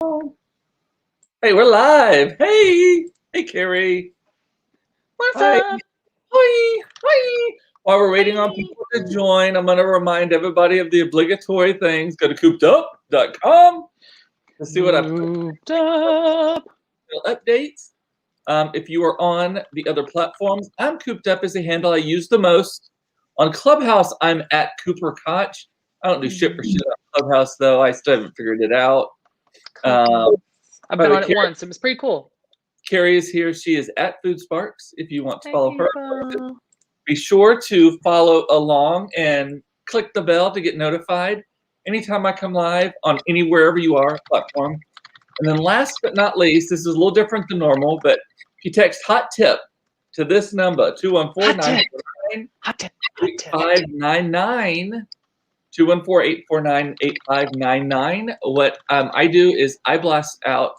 Hey, we're live. Hey, Kerrie. What's Hi, up? hi. While we're waiting on Hi. people to join, I'm going to remind everybody of the obligatory things. Go to coopedup.com to see what I've Cooped up. updates. If you are on the other platforms, I'm Cooped Up is a handle I use the most. On Clubhouse, I'm at Cooper Koch. I don't do shit for shit on Clubhouse, though. I still haven't figured it out. I've been on it Kerrie, once. It was pretty cool. Kerrie is here. She is at Food Sparks if you want to Hey, follow her. people. Be sure to follow along and click the bell to get notified anytime I come live on wherever you are platform. And then last but not least, this is a little different than normal, but if you text hot tip to this number, 214-949-8599, 214-849-8599. What I do is I blast out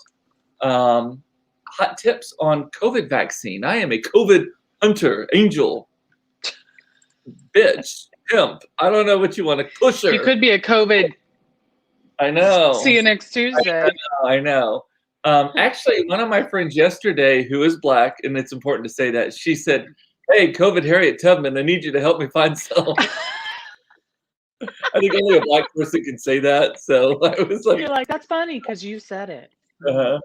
hot tips on COVID vaccine. I am a COVID hunter, angel, bitch, pimp. I don't know what you want to push her. You could be a COVID. I know. See you next Tuesday. I know. Actually, one of my friends yesterday, who is black, and it's important to say that, she said, "Hey, COVID Harriet Tubman, I need you to help me find some." I think only a black person can say that. So I was like, You're like, that's funny because you said it. I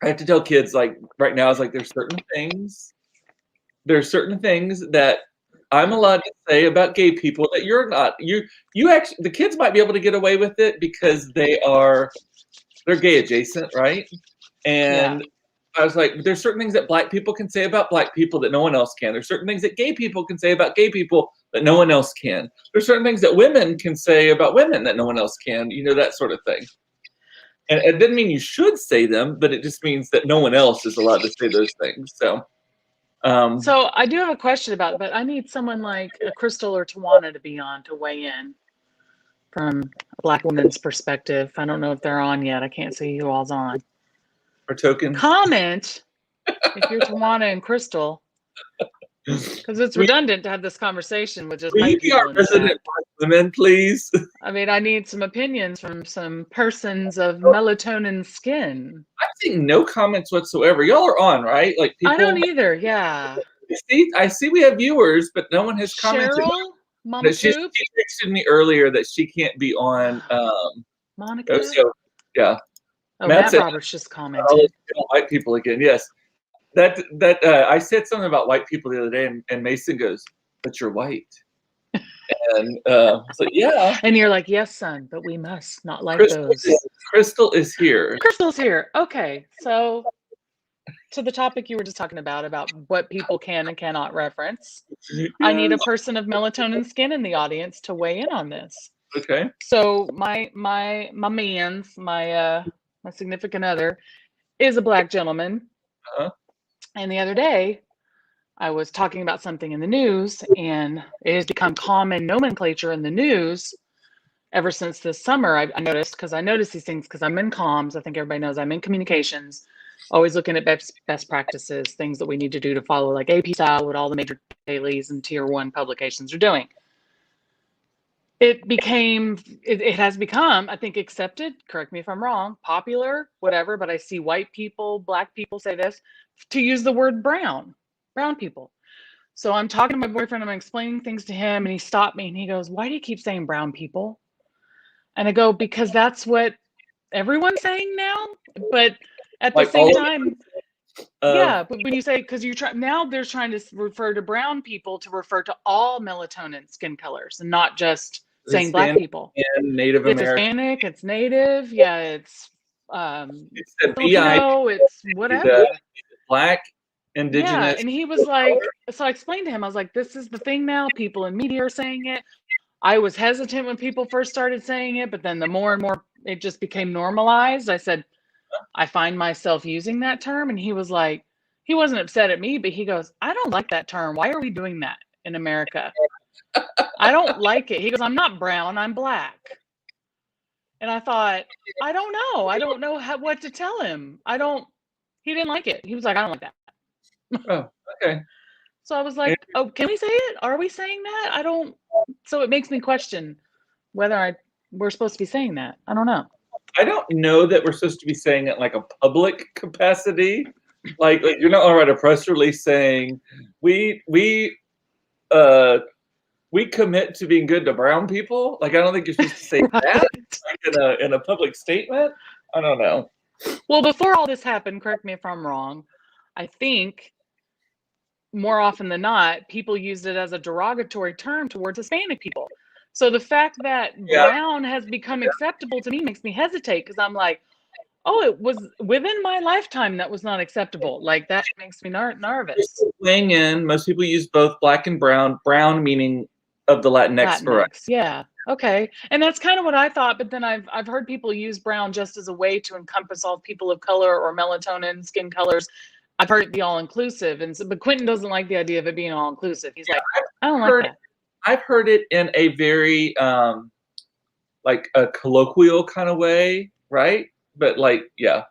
have to tell kids, like, right now, it's like there's certain things that I'm allowed to say about gay people that you're not. You actually, the kids might be able to get away with it because they're gay adjacent, right? And I was like, there's certain things that black people can say about black people that no one else can. There's certain things that gay people can say about gay people that no one else can. There's certain things that women can say about women that no one else can, that sort of thing. And it doesn't mean you should say them, but it just means that no one else is allowed to say those things. So I do have a question about it, but I need someone like a Crystal or Tawana to be on to weigh in from a black woman's perspective. I don't know if they're on yet. I can't see who all's on. or tokens. Comment if you're Tawana and Crystal. Because it's redundant to have this conversation with just white people in the chat. Women, please. I mean, I need some opinions from some persons of melatonin skin. I'm seeing no comments whatsoever. Y'all are on, right? Like people. I don't either. Yeah. I see we have viewers, but no one has commented. Cheryl, Mama She texted me earlier that she can't be on. Monica. Yeah. Oh, Matt Roberts just commented. White people again. Yes. That I said something about white people the other day, and Mason goes, "But you're white." And I was like, "Yeah." And you're like, "Yes, son, but we must not like those." Crystal is here. Crystal's here. Okay, so to the topic you were just talking about what people can and cannot reference. Yes. I need a person of melatonin skin in the audience to weigh in on this. Okay. So my significant other is a black gentleman. Uh-huh. And the other day, I was talking about something in the news, and it has become common nomenclature in the news ever since this summer. I noticed, because I notice these things because I'm in comms. I think everybody knows I'm in communications, always looking at best practices, things that we need to do to follow, like AP style, what all the major dailies and tier 1 publications are doing. It has become, I think, accepted, correct me if I'm wrong, popular, whatever, but I see white people, black people say this, to use the word brown people. So I'm talking to my boyfriend, I'm explaining things to him, and he stopped me and he goes, "Why do you keep saying brown people?" And I go, "Because that's what everyone's saying now." But at the same time, yeah, but when you say, because now they're trying to refer to brown people to refer to all melatonin skin colors and not just saying black people. And Native American. It's Hispanic, it's Native, yeah, it's Filipino, it's whatever. Black, indigenous. Yeah, and he was like, so I explained to him, I was like, this is the thing now, people in media are saying it. I was hesitant when people first started saying it, but then the more and more it just became normalized, I said, I find myself using that term. And he was like, he wasn't upset at me, but he goes, "I don't like that term. Why are we doing that in America? I don't like it." He goes, "I'm not brown, I'm black." And I thought, I don't know. I don't know what to tell him. He didn't like it. He was like, "I don't like that." Oh, okay. So I was like, "Oh, can we say it? Are we saying that?" So it makes me question whether we're supposed to be saying that. I don't know. I don't know that we're supposed to be saying it like a public capacity. Like you're not gonna write a press release saying we commit to being good to brown people. Like I don't think you're supposed to say Right. that like in a public statement. I don't know. Well, before all this happened, correct me if I'm wrong, I think more often than not, people used it as a derogatory term towards Hispanic people. So the fact that Yeah. brown has become acceptable to me makes me hesitate because I'm like, oh, it was within my lifetime that was not acceptable. Like that makes me nervous. Weighing in, most people use both black and brown. Brown meaning of the Latinx variety. Latinx, yeah. Okay. And that's kind of what I thought, but then I've heard people use brown just as a way to encompass all people of color or melatonin skin colors. I've heard it be all inclusive. And so but Quentin doesn't like the idea of it being all inclusive. He's like, I don't like that. I've heard it in a very like a colloquial kind of way, right? But like, yeah.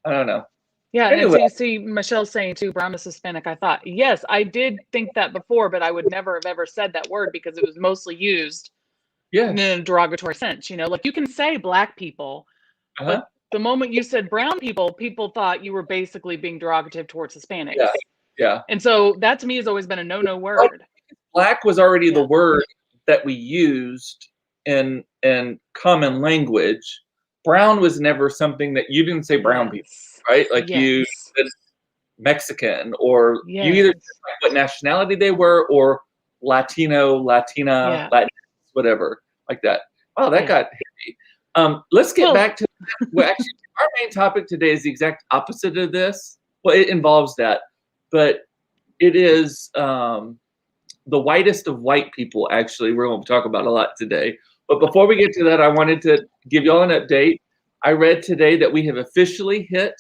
I don't know. Yeah, Anyway. and see, Michelle's saying too, brown is Hispanic. I thought, yes, I did think that before, but I would never have ever said that word because it was mostly used in a derogatory sense. You know, like you can say black people, but the moment you said brown people, people thought you were basically being derogative towards Hispanics. Yeah, yeah. And so that to me has always been a no word. Black was already the word that we used in common language. Brown was never something that you didn't say brown people, right? Like you said Mexican, or you either said like what nationality they were, or Latino, Latina, Latin, whatever, like that. Wow, that got heavy. Let's get back to well, actually, our main topic today is the exact opposite of this. Well, it involves that, but it is the whitest of white people. Actually, we're going to talk about a lot today. But before we get to that, I wanted to give y'all an update. I read today that we have officially hit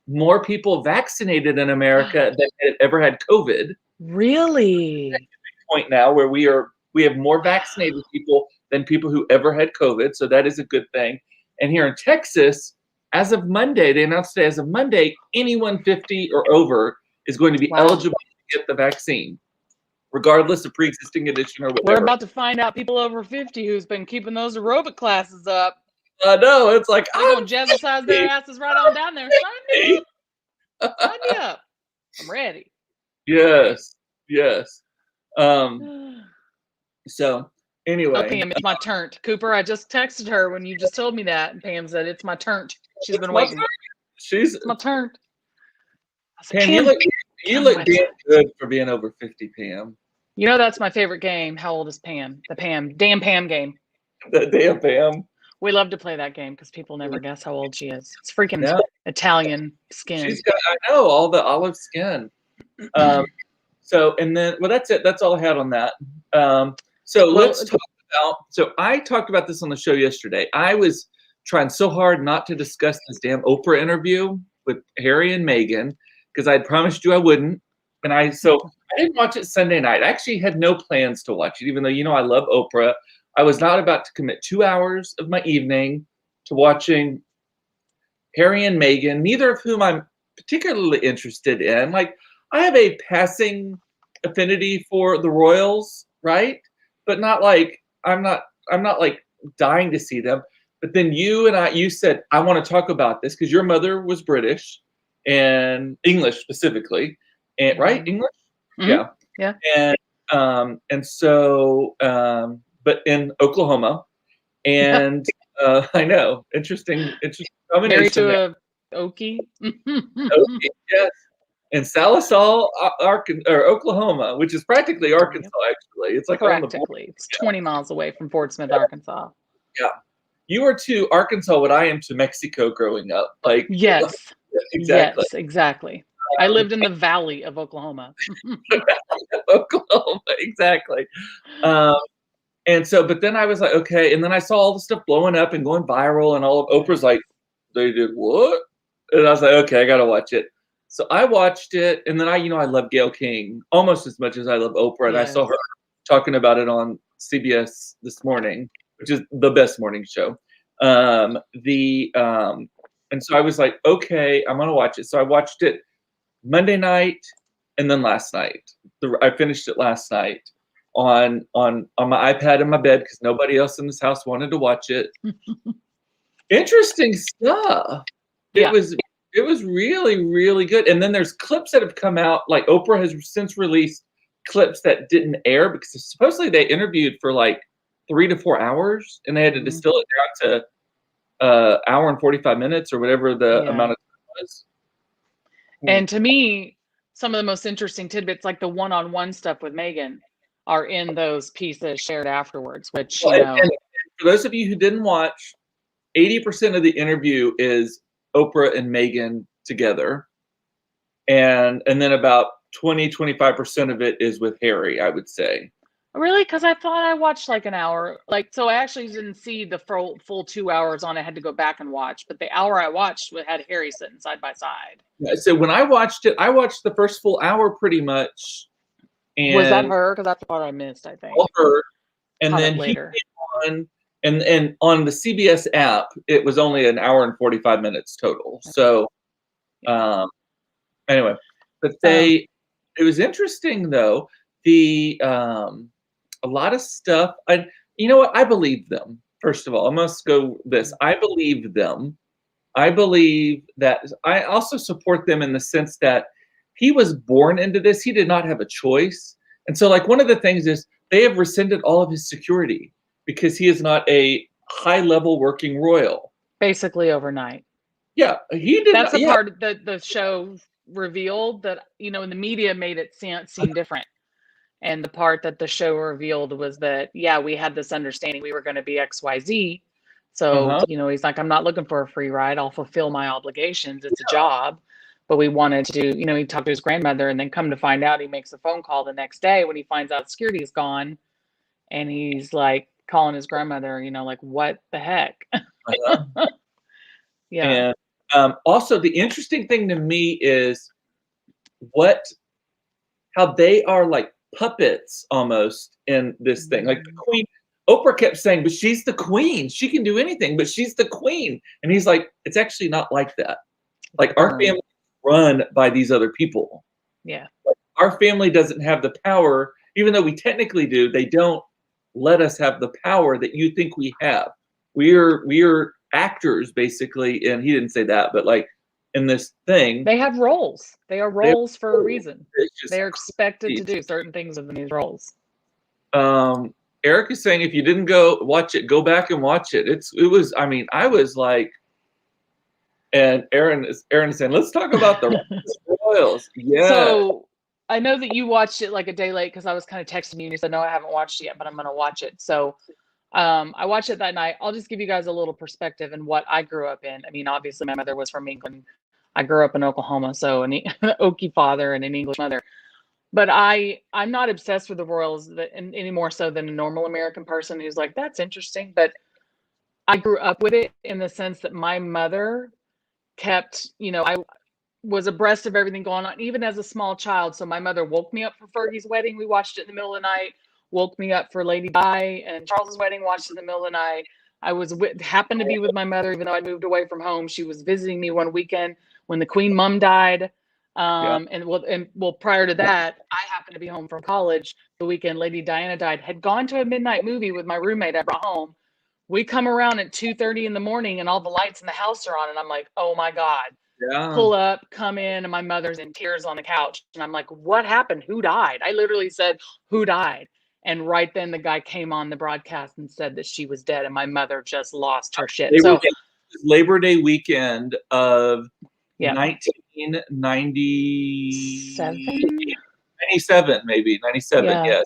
more people vaccinated in America than have ever had COVID. Really? That's a point now where we have more vaccinated people than people who ever had COVID. So that is a good thing. And here in Texas, as of Monday, they announced today, as of Monday, anyone 50 or over is going to be eligible to get the vaccine, regardless of pre-existing condition or whatever. We're about to find out people over 50 who's been keeping those aerobic classes up. I know, it's like, they're going to jazzercise their asses right on down there. Sign me up. Sign me up. I'm ready. Yes. So anyway. Oh, Pam, it's my turn. Cooper, I just texted her when you just told me that, and Pam said it's my turn. She's been waiting. It's my turn. Said, Pam, you look damn good for being over 50, Pam. You know that's my favorite game. How old is Pam? The damn Pam game. The damn Pam. We love to play that game because people never guess how old she is. It's freaking Italian skin. She's got, I know, all the olive skin. So, and then, well, that's it. That's all I had on that. So let's talk about, so I talked about this on the show yesterday. I was trying so hard not to discuss this damn Oprah interview with Harry and Meghan because I had promised you I wouldn't. And I didn't watch it Sunday night. I actually had no plans to watch it, even though, you know, I love Oprah. I was not about to commit 2 hours of my evening to watching Harry and Meghan, neither of whom I'm particularly interested in. Like, I have a passing affinity for the royals, right? But not like, I'm not like dying to see them. But then you said, I want to talk about this because your mother was British and English specifically. And right? English? Mm-hmm. Yeah. And so but in Oklahoma. And I know, interesting combination. Married to a Okie. Okie, yes. In Salisal, Oklahoma, which is practically Arkansas, actually. It's like practically. It's 20 miles away from Fort Smith, Arkansas. Yeah. You were to Arkansas what I am to Mexico growing up. Like yes. Exactly. Yes, exactly. I lived in the valley of Oklahoma. Oklahoma, exactly. And so, but then I was like, okay. And then I saw all the stuff blowing up and going viral, and all of Oprah's like, they did what? And I was like, okay, I got to watch it. So I watched it. And then I love Gayle King almost as much as I love Oprah. And I saw her talking about it on CBS this morning, which is the best morning show. And so I was like, okay, I'm going to watch it. So I watched it Monday night and then last night. I finished it last night on my iPad in my bed because nobody else in this house wanted to watch it. Interesting stuff. Yeah. It was really, really good. And then there's clips that have come out, like Oprah has since released clips that didn't air because supposedly they interviewed for like 3 to 4 hours and they had to distill it down to hour and 45 minutes or whatever the amount of time was. And to me, some of the most interesting tidbits, like the one-on-one stuff with Meghan, are in those pieces shared afterwards, which, you know. And for those of you who didn't watch, 80% of the interview is Oprah and Meghan together. And then about 25% of it is with Harry, I would say. Really? Because I thought I watched like an hour. Like, so I actually didn't see the full 2 hours on. I had to go back and watch. But the hour I watched had Harry sitting side by side. Yeah, so when I watched it, I watched the first full hour pretty much. And was that her? Because that's the part I missed, I think. All her. And Caught then later. he came on, and on the CBS app, it was only an hour and 45 minutes total. So, anyway, but it was interesting though. A lot of stuff. You know what? I believe them. First of all, I must go this. I believe them. I believe that. I also support them in the sense that he was born into this. He did not have a choice. And so, like, one of the things is they have rescinded all of his security because he is not a high-level working royal. Basically overnight. Yeah, he did. That's the part that the show revealed that, you know, in the media made it seem different. And the part that the show revealed was that, yeah, we had this understanding we were going to be XYZ. So, you know, he's like, I'm not looking for a free ride. I'll fulfill my obligations. It's a job. But we wanted to do, you know, he talked to his grandmother and then come to find out he makes a phone call the next day when he finds out security is gone. And he's like calling his grandmother, you know, like, what the heck? Yeah. And also the interesting thing to me is how they are like puppets almost in this thing. Like the queen, Oprah kept saying, but she's the queen. She can do anything, but she's the queen. And he's like, it's actually not like that. Like our family is run by these other people. Yeah. Like, our family doesn't have the power, even though we technically do, they don't let us have the power that you think we have. We are actors basically, and he didn't say that, but like in this thing. They have roles. They are roles for a reason. They're expected to do certain things within these roles. Eric is saying if you didn't go watch it, go back and watch it. It was, I mean, I was like, and Aaron is saying, let's talk about the Royals. Yeah. So I know that you watched it like a day late because I was kind of texting you and you said, no, I haven't watched it yet, but I'm going to watch it. So I watched it that night. I'll just give you guys a little perspective in what I grew up in. I mean, obviously my mother was from England. I grew up in Oklahoma, so an Okie father and an English mother. But I'm not obsessed with the Royals any more so than a normal American person who's like, that's interesting. But I grew up with it in the sense that my mother kept, you know, I was abreast of everything going on, even as a small child. So my mother woke me up for Fergie's wedding. We watched it in the middle of the night. Woke me up for Lady Di and Charles's wedding. Watched it in the middle of the night. I happened to be with my mother, even though I moved away from home. She was visiting me one weekend when the Queen Mum died. And prior to that, I happened to be home from college the weekend Lady Diana died. Had gone to a midnight movie with my roommate I brought home. We come around at 2:30 in the morning and all the lights in the house are on, and I'm like, oh my God. Yeah. Pull up, come in, and my mother's in tears on the couch. And I'm like, what happened? Who died? I literally said, who died? And right then the guy came on the broadcast and said that she was dead, and my mother just lost her shit. Labor Day weekend of 1997, maybe 97. Yes,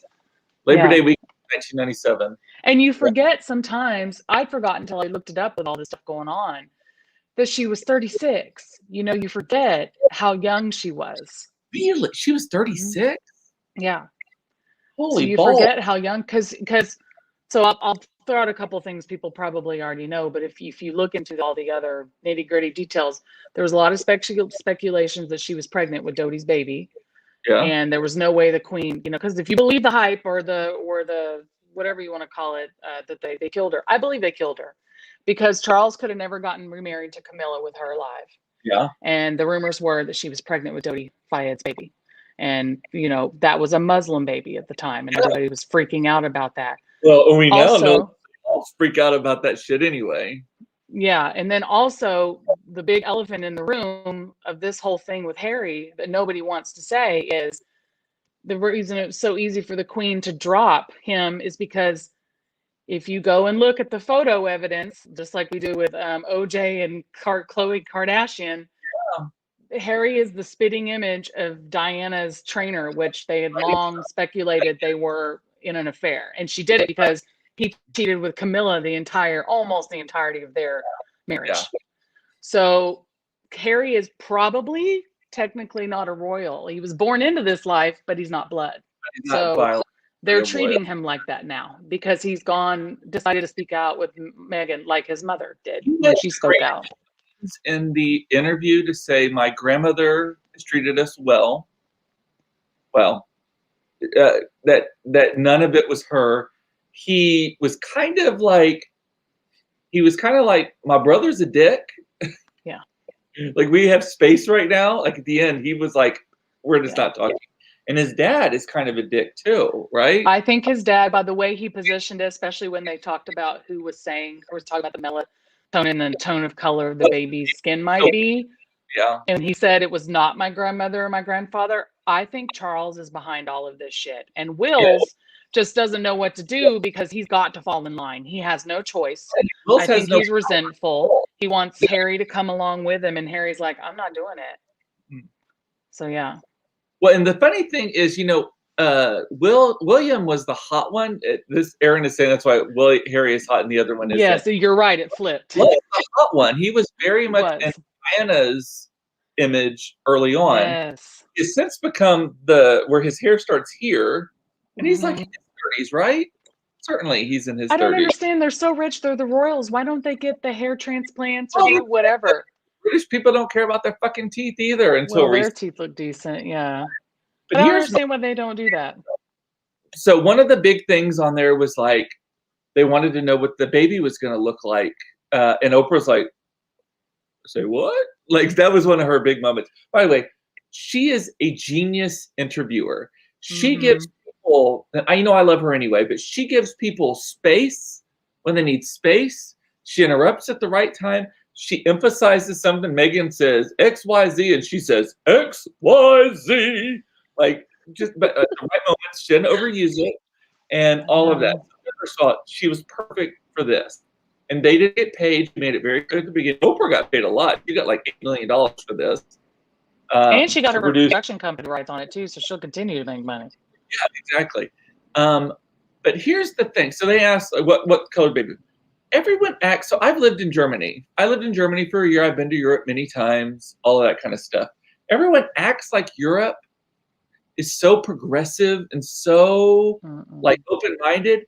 Labor Day weekend, 1997. And you forget sometimes. I'd forgotten until I looked it up with all this stuff going on that she was 36. You know, you forget how young she was. Really, she was 36. Yeah. Holy so you balls. Forget how young, because so I'll throw out a couple of things people probably already know, but if you look into all the other nitty gritty details, there was a lot of speculations that she was pregnant with Dodie's baby. Yeah. And there was no way the Queen, you know, because if you believe the hype or the whatever you want to call it, that they killed her. I believe they killed her because Charles could have never gotten remarried to Camilla with her alive. Yeah. And the rumors were that she was pregnant with Dodi Fayed's baby. And, you know, that was a Muslim baby at the time. And everybody was freaking out about that. Well, we now know all freak out about that shit anyway. Yeah, and then also the big elephant in the room of this whole thing with Harry that nobody wants to say is the reason it's so easy for the Queen to drop him is because if you go and look at the photo evidence, just like we do with OJ and Khloe Kardashian, Harry is the spitting image of Diana's trainer, which they had long speculated they were in an affair. And she did it because he cheated with Camilla almost the entirety of their marriage. Yeah. So Harry is probably technically not a royal. He was born into this life, but he's not blood. He's not violent. They're treating him like that now because he's decided to speak out with Meghan like his mother did when she spoke out. In the interview to say, my grandmother has treated us well. Well, that none of it was her. He was kind of like, my brother's a dick. Yeah. Like, we have space right now. Like, at the end, he was like, we're just not talking. And his dad is kind of a dick too, right? I think his dad, by the way he positioned it, especially when they talked about who was talking about the melatonin and the tone of color of the baby's skin might be. Yeah. And he said it was not my grandmother or my grandfather. I think Charles is behind all of this shit. And Wills just doesn't know what to do because he's got to fall in line. He has no choice. I think he's resentful. He wants Harry to come along with him, and Harry's like, I'm not doing it. So yeah. Well, and the funny thing is, William was the hot one. Aaron is saying that's why Harry is hot and the other one isn't. Yeah, so you're right. It flipped. Well, the hot one. He was very much in Diana's image early on. Yes. He's since become where his hair starts here, and he's like in his 30s, right? Certainly, he's in his 30s. I don't understand. They're so rich. They're the royals. Why don't they get the hair transplants or do whatever? British people don't care about their fucking teeth either until their teeth look decent, yeah. But I don't understand why they don't do that. So one of the big things on there was like they wanted to know what the baby was going to look like, and Oprah's like, "Say what?" Like that was one of her big moments. By the way, she is a genius interviewer. She gives people, I love her anyway, but she gives people space when they need space. She interrupts at the right time. She emphasizes something. Meghan says X, Y, Z, and she says X, Y, Z. Like just, but at the right moments, she didn't overuse it, and all of that. First of all, she was perfect for this, and they didn't get paid. She made it very clear at the beginning. Oprah got paid a lot. She got like $8 million for this, and she got her production company rights on it too, so she'll continue to make money. Yeah, exactly. But here's the thing. So they asked, what color baby? Everyone acts. So I've lived in Germany. I lived in Germany for a year. I've been to Europe many times, all of that kind of stuff. Everyone acts like Europe is so progressive and so like open-minded.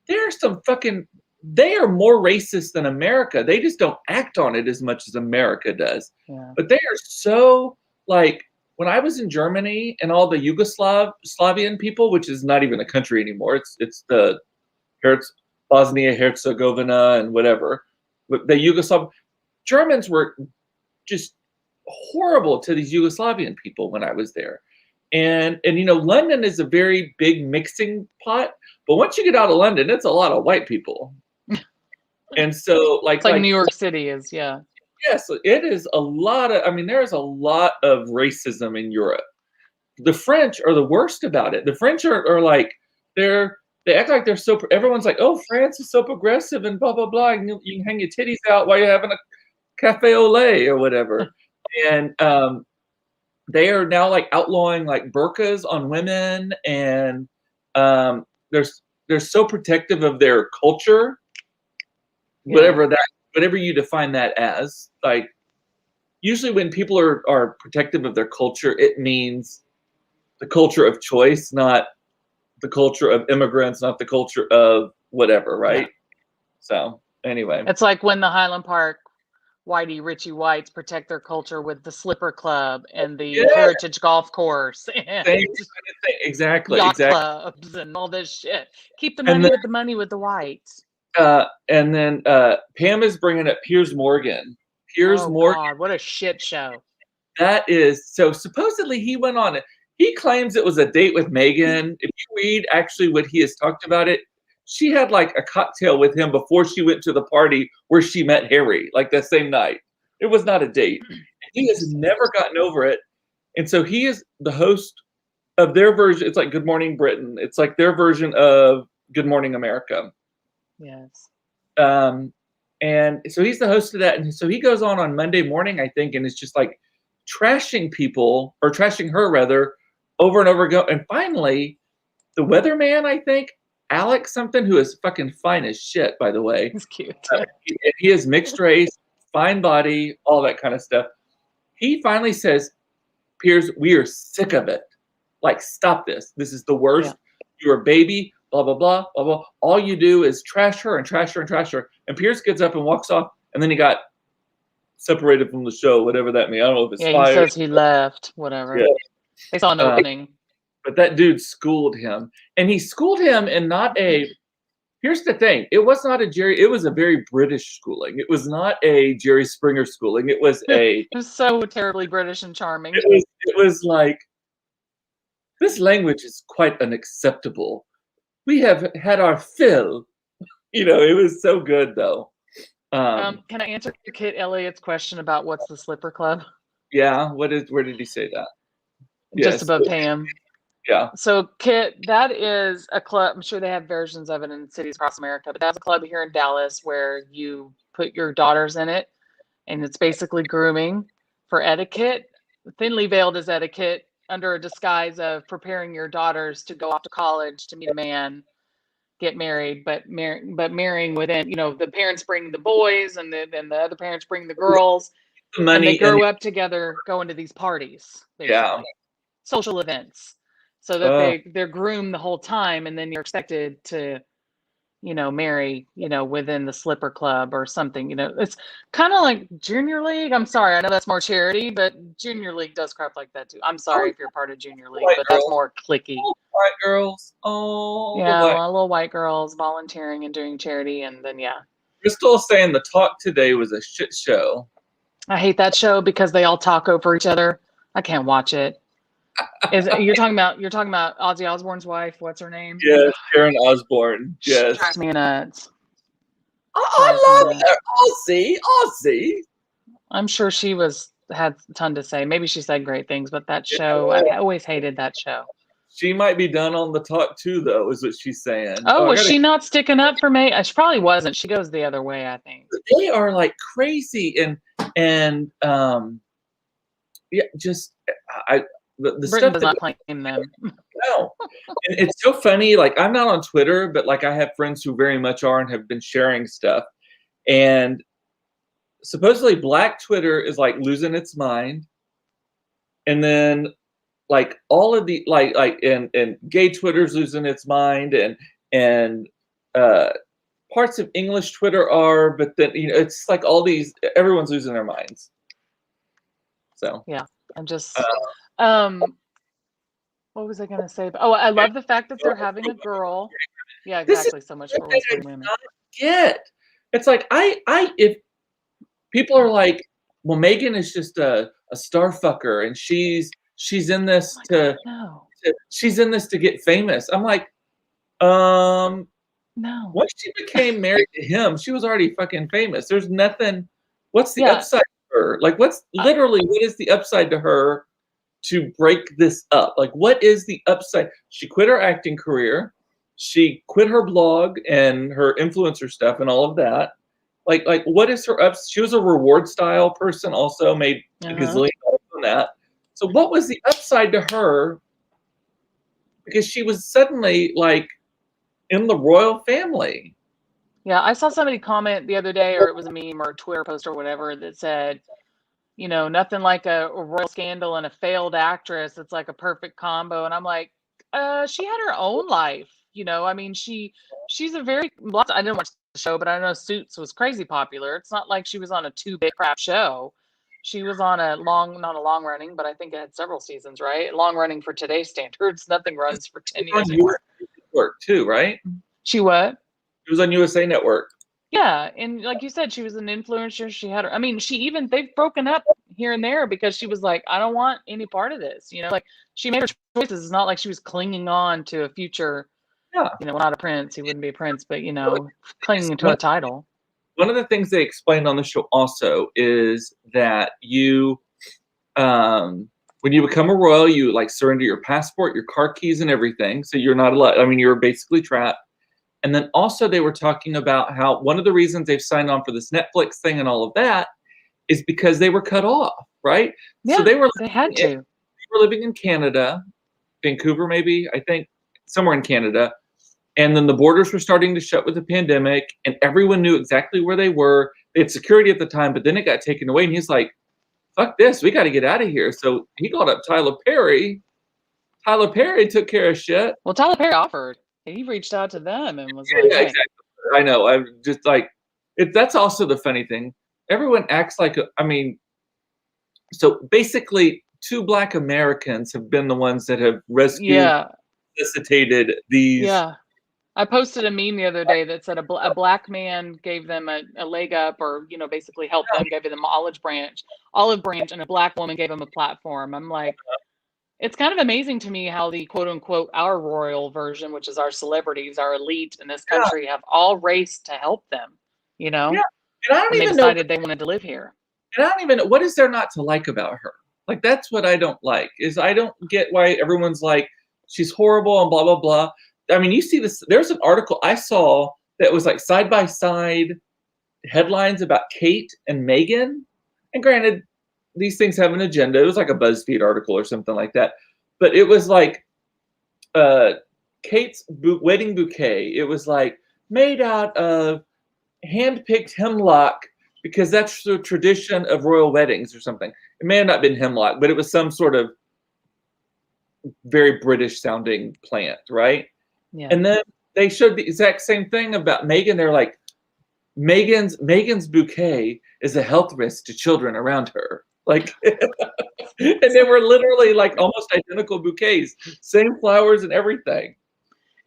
They are more racist than America. They just don't act on it as much as America does. Yeah. But they are so like, when I was in Germany and all the Yugoslavian people, which is not even a country anymore, it's the Bosnia, Herzegovina, and whatever. But the Yugoslav Germans were just horrible to these Yugoslavian people when I was there. And London is a very big mixing pot. But once you get out of London, it's a lot of white people. And so like New York City is, yeah. Yes, it is a lot of, there's a lot of racism in Europe. The French are the worst about it. The French are like, they act like they're so, everyone's like, oh, France is so progressive and blah, blah, blah. And you can hang your titties out while you're having a cafe au lait or whatever. And they are now like outlawing like burqas on women. And they're so protective of their culture, whatever you define that as. Like usually when people are protective of their culture, it means the culture of choice, not the culture of immigrants, not the culture of whatever, right? Yeah. So anyway. It's like when the Highland Park Richie Whites protect their culture with the Slipper Club and the Heritage Golf Course. And same kind of thing. Exactly. Yacht clubs and all this shit. Keep the money with the money with the whites. And then Pam is bringing up Piers Morgan. Morgan. God, what a shit show. That is, so supposedly he went on it. He claims it was a date with Meghan. If you read actually what he has talked about it, she had like a cocktail with him before she went to the party where she met Harry, like that same night. It was not a date. He has never gotten over it. And so he is the host of their version. It's like Good Morning Britain. It's like their version of Good Morning America. Yes. And so he's the host of that. And so he goes on Monday morning, I think, and it's just like trashing people, or trashing her rather, over and over again. And finally, the weatherman, I think, Alex something, who is fucking fine as shit, by the way. He's cute. He is mixed race, fine body, all that kind of stuff. He finally says, Piers, we are sick of it. Like, stop this. This is the worst. Yeah. You're a baby, blah, blah, blah, blah, blah. All you do is trash her and trash her and trash her. And Piers gets up and walks off, and then he got separated from the show, whatever that means. I don't know if it's fired. He says he left, whatever. Yeah. They saw an opening. But that dude schooled him. And he schooled him in not a... Here's the thing. It was not a Jerry... It was a very British schooling. It was not a Jerry Springer schooling. It was a... It was so terribly British and charming. It was like, this language is quite unacceptable. We have had our fill. You know, it was so good, though. Can I answer Kit Elliott's question about what's the Slipper Club? Yeah. Where did he say that? Just above Pam. Yeah. So Kit, that is a club. I'm sure they have versions of it in cities across America, but that's a club here in Dallas where you put your daughters in it, and it's basically grooming for etiquette, thinly veiled as etiquette, under a disguise of preparing your daughters to go off to college to meet a man, get married, but marrying within, you know, the parents bring the boys and then the other parents bring the girls, and they grow up together, going to these parties, basically. Yeah. Social events, so that they're groomed the whole time, and then you're expected to, you know, marry, you know, within the Slipper Club or something. You know, it's kind of like Junior League. I'm sorry, I know that's more charity, but Junior League does crap like that too. I'm sorry if you're part of Junior League, but that's more cliquey. White girls. Oh, yeah, little white girls volunteering and doing charity, and then yeah. Crystal saying the talk today was a shit show. I hate that show because they all talk over each other. I can't watch it. You're talking about Ozzy Osbourne's wife? What's her name? Yes, Sharon Osbourne. Yes. She drives me nuts. I love her. Ozzy. I'm sure she had a ton to say. Maybe she said great things, but that show, I always hated that show. She might be done on the talk too, though, is what she's saying. Oh, was she not sticking up for me? She probably wasn't. She goes the other way, I think. They are like crazy, and yeah, just the Britain stuff does not claim them. No, and it's so funny. Like, I'm not on Twitter, but like I have friends who very much are and have been sharing stuff. And supposedly, Black Twitter is like losing its mind, and then like all of the and gay Twitter's losing its mind, and parts of English Twitter are, but then, you know, it's like all these, everyone's losing their minds. So yeah, I'm just what was I gonna say? Oh, I love the fact that they're having a girl. Yeah, exactly. So much for women. It's like if people are like, well, Meghan is just a star fucker, and she's in this she's in this to get famous. I'm like, no. Once she became married to him, she was already fucking famous. There's nothing. What's the upside to her? Like, what is the upside to her to break this up? Like, what is the upside? She quit her acting career. She quit her blog and her influencer stuff and all of that. Like what is her ups? She was a reward style person, also made a gazillion dollars on that. So what was the upside to her? Because she was suddenly like in the royal family. Yeah, I saw somebody comment the other day, or it was a meme or a Twitter post or whatever, that said, you know, nothing like a royal scandal and a failed actress. It's like a perfect combo. And I'm like, she had her own life. You know, I mean, she's a very, I didn't watch the show, but I know Suits was crazy popular. It's not like she was on a 2-bit crap show. She was on not a long running, but I think it had several seasons, right? Long running for today's standards. Nothing runs for 10 years anymore. Network too, right? She what? It was on USA Network. Yeah, and like you said, she was an influencer. She had her. I mean, they've broken up here and there because she was like, I don't want any part of this. You know, like, she made her choices. It's not like she was clinging on to a future Yeah. You know, well, not a prince. He wouldn't be a prince, but, you know, Just clinging to a title. one of the things they explained on the show also is that when you become a royal, you like surrender your passport, your car keys, and everything. So you're not allowed. I mean, you're basically trapped. And then also they were talking about how one of the reasons they've signed on for this Netflix thing and all of that is because they were cut off, right? So Yeah, they had to. They were living in Canada, Vancouver, maybe, I think, somewhere in Canada. And then the borders were starting to shut with the pandemic, and everyone knew exactly where they were. They had security at the time, but then it got taken away. And he's like, fuck this, we got to get out of here. So he called up Tyler Perry. Tyler Perry took care of shit. Well, Tyler Perry offered. He reached out to them and was Yeah, like, yeah, hey. exactly. I know. I'm just like, that's also the funny thing. Everyone acts like, so basically, two Black Americans have been the ones that have rescued, necessitated these. Yeah. I posted a meme the other day that said a Black man gave them a leg up, or, you know, basically helped them, gave them an olive branch, and a Black woman gave them a platform. I'm like, it's kind of amazing to me how the quote unquote our royal version, which is our celebrities, our elite in this country, have all raced to help them, you know? Yeah. And I don't when they even know. decided they wanted to live here. And I don't even know, what is there not to like about her? Like, that's what I don't like, is I don't get why everyone's like, she's horrible and blah, blah, blah. I mean, you see this, there's an article I saw that was like side by side headlines about Kate and Meghan. And granted, these things have an agenda. It was like a BuzzFeed article or something like that. But it was like Kate's wedding bouquet. It was like made out of hand-picked hemlock, because that's the tradition of royal weddings or something. It may have not been hemlock, but it was some sort of very British sounding plant, right? Yeah. And then they showed the exact same thing about Meghan. They're like, Meghan's bouquet is a health risk to children around her. Like, and they were literally like almost identical bouquets, same flowers and everything.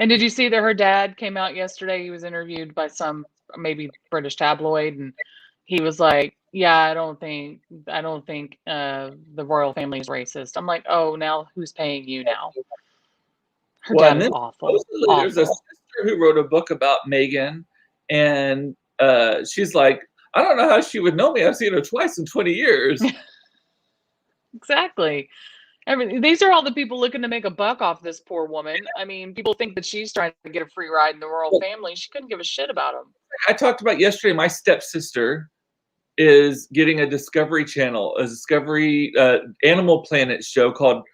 And did you see that her dad came out yesterday? He was interviewed by some maybe British tabloid, and he was like, "Yeah, I don't think the royal family is racist." I'm like, "Oh, now who's paying you now?" Her dad is awful. There's a sister who wrote a book about Meghan, and she's like, I don't know how she would know me. I've seen her twice in 20 years. Exactly. I mean, these are all the people looking to make a buck off this poor woman. I mean, people think that she's trying to get a free ride in the royal family. She couldn't give a shit about them. I talked about yesterday, my stepsister is getting a Discovery Channel, a Discovery Animal Planet show called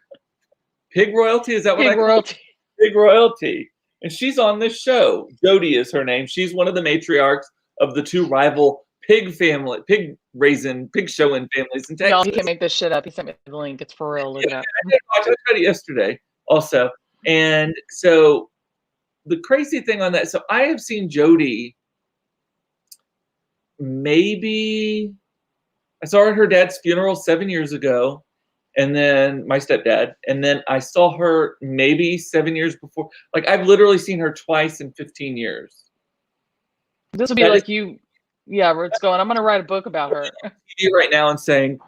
Pig Royalty. Is that what Pig Royalty? Pig Royalty. And she's on this show. Jody is her name. She's one of the matriarchs of the two rival pig showing families in Texas. Y'all, he can make this shit up. He sent me the link. It's for real. Look it up. I talked about it yesterday also. And so the crazy thing on that, so I have seen Jody maybe, I saw her at her dad's funeral 7 years ago, and then my stepdad, and then I saw her maybe 7 years before. Like, I've literally seen her twice in 15 years. This will be like you, yeah, where it's going, I'm going to write a book about her. Right now and saying,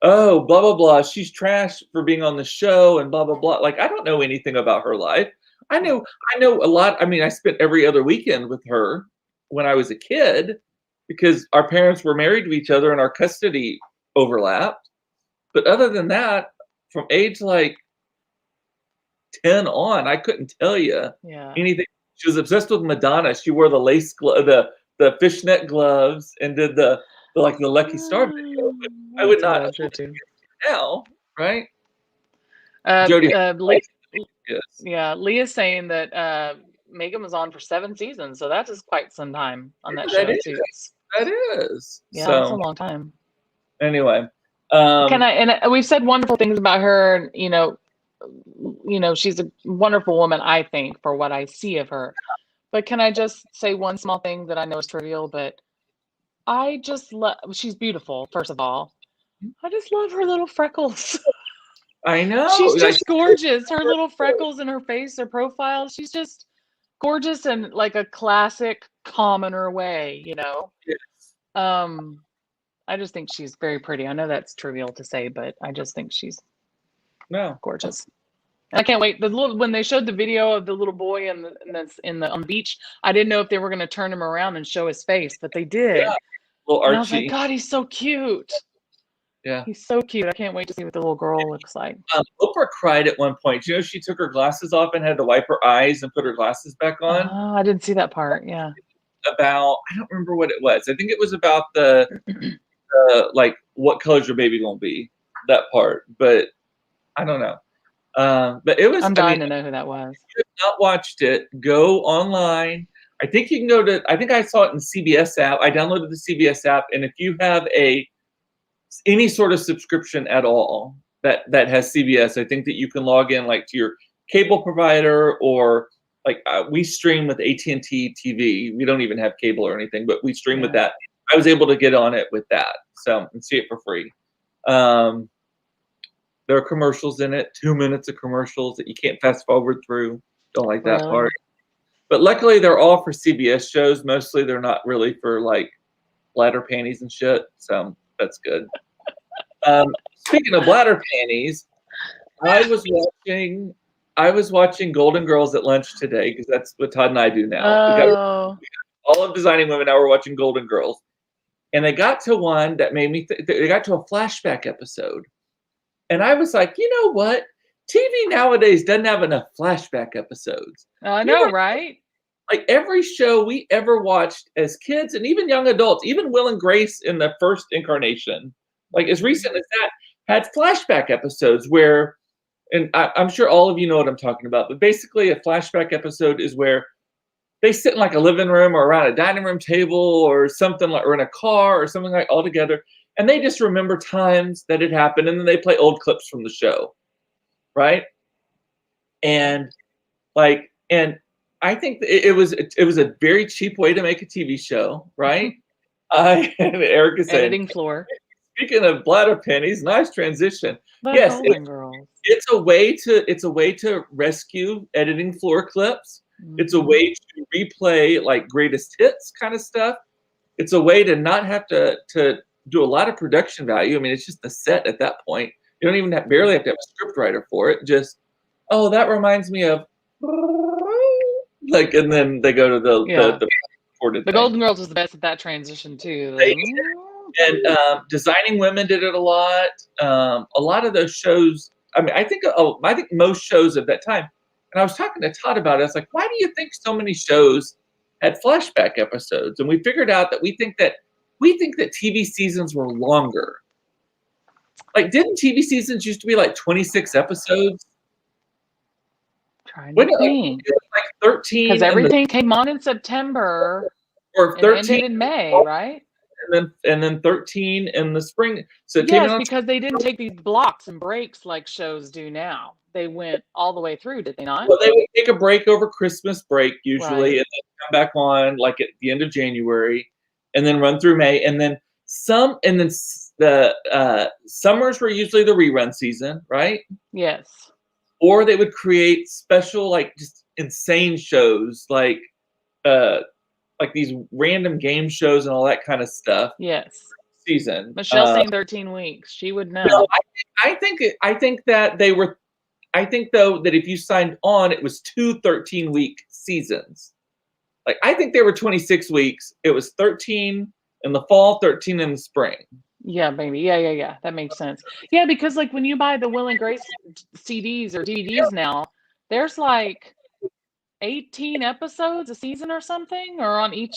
oh, blah, blah, blah, she's trash for being on the show and blah, blah, blah. Like, I don't know anything about her life. I know a lot. I mean, I spent every other weekend with her when I was a kid because our parents were married to each other and our custody overlapped. But other than that, from age like 10 on, I couldn't tell you anything. She was obsessed with Madonna. She wore the lace the fishnet gloves and did the Lucky Star video. But I would not now, right? Jody, Leah's saying that Meghan was on for 7 seasons, so that is quite some time on that show too. That is. Yeah, that's a long time. Anyway, we've said wonderful things about her. You know, she's a wonderful woman, I think, for what I see of her. But can I just say one small thing that I know is trivial, but I just love, she's beautiful, first of all. I just love her little freckles. I know. She's just gorgeous. Her little freckles in her face, her profile, she's just gorgeous in like a classic commoner way, you know? Yes. I just think she's very pretty. I know that's trivial to say, but I just think she's gorgeous. I can't wait. When they showed the video of the little boy on the beach, I didn't know if they were going to turn him around and show his face, but they did. Yeah, little And I was like, Archie. God, he's so cute. Yeah. He's so cute. I can't wait to see what the little girl looks like. Oprah cried at one point. You know, she took her glasses off and had to wipe her eyes and put her glasses back on. Oh, I didn't see that part. Yeah. About, I don't remember what it was. I think it was about the like, what color's your baby gonna be? That part, but I don't know. But it was. I'm dying to know who that was. If you have not watched it, go online. I think you can go to. I think I saw it in the CBS app. I downloaded the CBS app, and if you have any sort of subscription at all that has CBS, I think that you can log in like to your cable provider, or like we stream with AT&T TV. We don't even have cable or anything, but we stream with that. I was able to get on it with that, so and see it for free. There are commercials in it, 2 minutes of commercials that you can't fast forward through. Don't like that part. But luckily, they're all for CBS shows. Mostly, they're not really for like bladder panties and shit. So that's good. Speaking of bladder panties, I was watching Golden Girls at lunch today because that's what Todd and I do now. We got all of Designing Women. Now we're watching Golden Girls, and they got to one that made me. They got to a flashback episode. And I was like, you know what? TV nowadays doesn't have enough flashback episodes. I know, right? Like every show we ever watched as kids and even young adults, even Will and Grace in the first incarnation, like as recent as that, had flashback episodes where, and I'm sure all of you know what I'm talking about, but basically a flashback episode is where they sit in like a living room or around a dining room table or something like, or in a car or something like all together. And they just remember times that it happened, and then they play old clips from the show, right? And like, and I think it was a very cheap way to make a TV show, right? And Eric is saying, editing floor. Speaking of bladder pennies, nice transition. Yes, it's a way to rescue editing floor clips. Mm-hmm. It's a way to replay like greatest hits kind of stuff. It's a way to not have to do a lot of production value. I mean, it's just the set at that point. You don't even barely have to have a script writer for it. Just, oh, that reminds me of like, and then they go to the Golden Girls was the best at that transition too. And Designing Women did it a lot. A lot of those shows. I mean, I think most shows of that time. And I was talking to Todd about it. I was like, why do you think so many shows had flashback episodes? And we figured out that we think that TV seasons were longer. Like, didn't TV seasons used to be like 26 episodes? Trying to think. Like 13. Because everything came on in September. Or 13 and ended in May, right? And then 13 in the spring. So because they didn't take these blocks and breaks like shows do now. They went all the way through, did they not? Well, they would take a break over Christmas break usually, and then come back on like at the end of January. And then run through May, and then the summers were usually the rerun season, right? Yes. Or they would create special, like just insane shows, like these random game shows and all that kind of stuff. Yes. Season. Michelle's saying 13 weeks. She would know. No, I think that they were. I think though that if you signed on, it was 2 13-week seasons. Like, I think they were 26 weeks. It was 13 in the fall, 13 in the spring. Yeah, maybe. Yeah. That makes sense. Yeah, because like when you buy the Will and Grace CDs or DVDs now, there's like 18 episodes a season or something, or on each.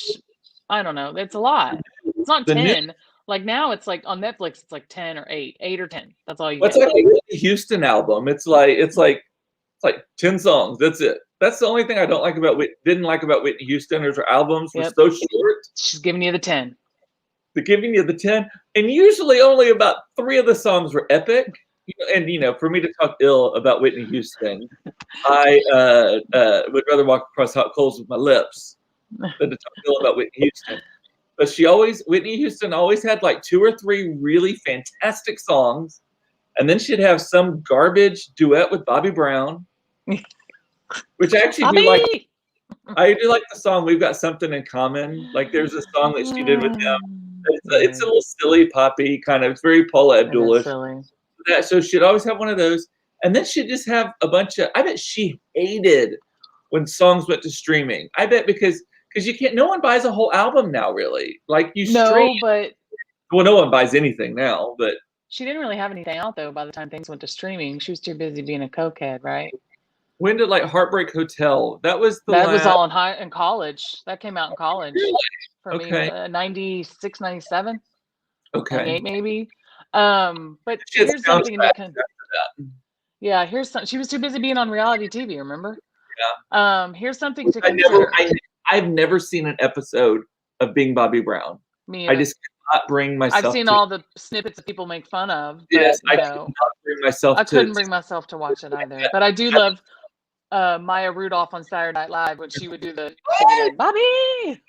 I don't know. It's a lot. It's not 10. Like now, it's like on Netflix, it's like 10 or 8 or 10. That's all you get. It's like a Whitney Houston album. It's like 10 songs. That's it. That's the only thing I didn't like about Whitney Houston. Her albums were so short. She's giving you the 10. They're giving you the 10, and usually only about 3 of the songs were epic. And for me to talk ill about Whitney Houston, I would rather walk across hot coals with my lips than to talk ill about Whitney Houston. But Whitney Houston always had like 2 or 3 really fantastic songs, and then she'd have some garbage duet with Bobby Brown. Which I actually do like. I do like the song "We've Got Something in Common." Like, there's a song that she did with him. It's a little silly poppy kind of. It's very Paula Abdul-ish. Silly. So she'd always have one of those, And then she'd just have a bunch of. I bet she hated when songs went to streaming. I bet because you can't. No one buys a whole album now, really. Like you stream. No, but Well, no one buys anything now, but she didn't really have anything out though by the time things went to streaming. She was too busy being a cokehead, right? when did like Heartbreak Hotel? That was the That last. was all in college. That came out in college Really? for Okay. me, 96, 97, Okay. 98 maybe. But She had here's something soundtracks to after that. yeah, here's some. She was too busy being on reality TV. Remember? Yeah. Here's something to consider. I've never seen an episode of Being Bobby Brown. Me I either. just cannot bring myself. I've seen to all the snippets that people make fun of. But, Yes, I you could know, not bring myself I to. couldn't bring myself to watch it either. But I do love Maya Rudolph on Saturday Night Live when she would do the she'd be like, Bobby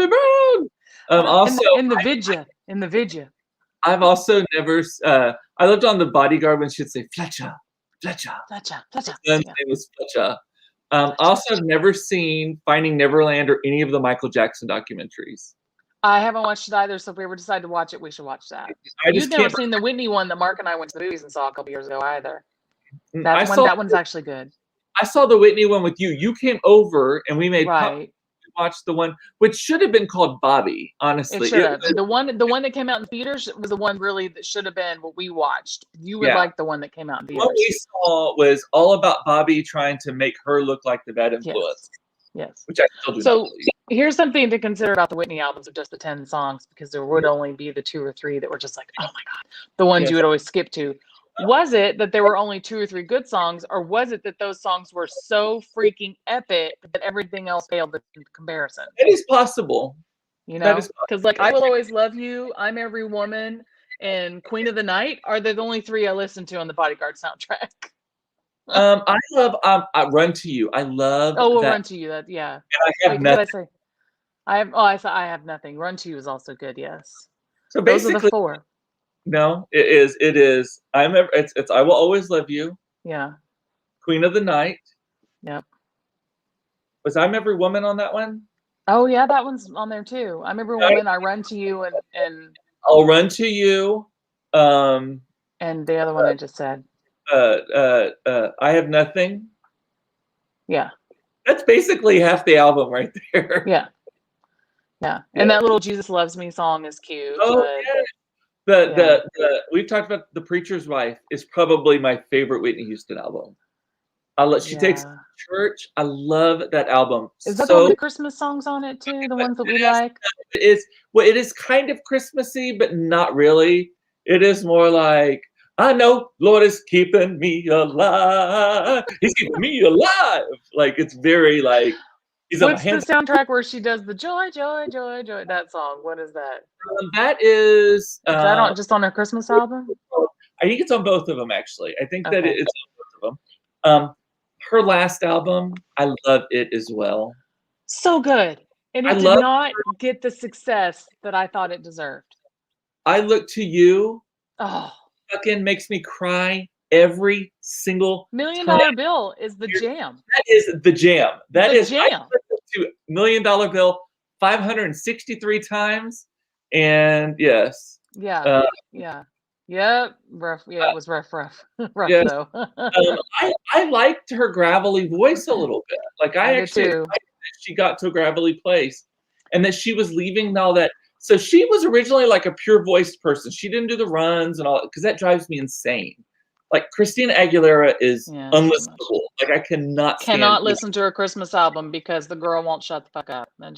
Brown. Also, in the vidya. I've also never. I lived on The Bodyguard when she'd say Fletcher. His son's name was Fletcher. Also, I've never seen Finding Neverland or any of the Michael Jackson documentaries. I haven't watched it either, so if we ever decide to watch it, we should watch that. You've never seen the Whitney one that Mark and I went to the movies and saw a couple years ago either. That one's actually good. I saw the Whitney one with you. You came over and we made watched the one which should have been called Bobby. Honestly, it should have. The one that came out in theaters was the one really that should have been what we watched. You would like the one that came out in theaters. What we saw was all about Bobby trying to make her look like the bad influence. Yes. Which I still do. So here's something to consider about the Whitney albums of just the 10 songs, because there would only be the 2 or 3 that were just like, oh my God, the ones you would always skip to. Was it that there were only 2 or 3 good songs, or was it that those songs were so freaking epic that everything else failed in comparison? It is possible. You know, because like I Will Always Love You, I'm Every Woman, and Queen of the Night are the only 3 I listened to on the Bodyguard soundtrack. I love Run to You. I love. Run to You. That And I have nothing. What did I say? I have nothing. Run to You is also good. Yes. So basically, those are the 4. No, it is. It's I Will Always Love You. Yeah. Queen of the Night. Yep. Was I'm Every Woman on that one? Oh yeah, that one's on there too. I'm Every Woman, I Run to You, and I'll Run to You. And the other one I just said. I Have Nothing. Yeah. That's basically half the album right there. Yeah. And that little Jesus Loves Me song is cute. Oh yeah. We've talked about The Preacher's Wife is probably my favorite Whitney Houston album. She takes church. I love that album. Is that all the Christmas songs on it too? The ones that we like? It is kind of Christmassy, but not really. It is more like, I know Lord is keeping me alive. He's keeping me alive. Like it's very like. What's the soundtrack where she does the joy, joy, joy, joy? That song. What is that? That is. That just on her Christmas album? I think it's on both of them actually. I think that it's on both of them. Her last album, I love it as well. So good, and it did not get the success that I thought it deserved. I Look to You. Oh, fucking makes me cry. Every single $1 Million Bill is the jam. That is the jam. That is jam. I listened to $1 Million Bill 563 times, and yes. Yeah. Rough. Yeah, it was rough. Rough though. I liked her gravelly voice a little bit. Like I actually liked that she got to a gravelly place, and that she was leaving all that. So she was originally like a pure voiced person. She didn't do the runs and all, because that drives me insane. Like Christina Aguilera is unlistenable. Like I cannot listen to her Christmas album because the girl won't shut the fuck up. I'm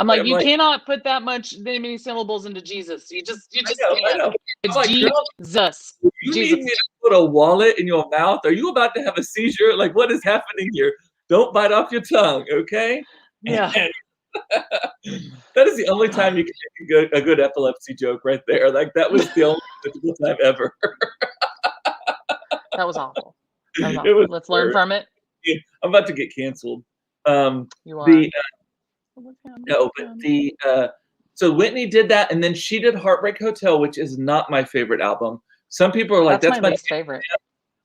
like, you cannot put that many syllables into Jesus. You just I know. It's like, Jesus. You need me to put a wallet in your mouth? Are you about to have a seizure? Like what is happening here? Don't bite off your tongue, okay? Yeah. That is the only time you can make a good epilepsy joke right there. Like that was the only time ever. That was awful. Let's learn from it. Yeah, I'm about to get canceled. You are. So Whitney did that, and then she did Heartbreak Hotel, which is not my favorite album. Some people are like, that's my least favorite.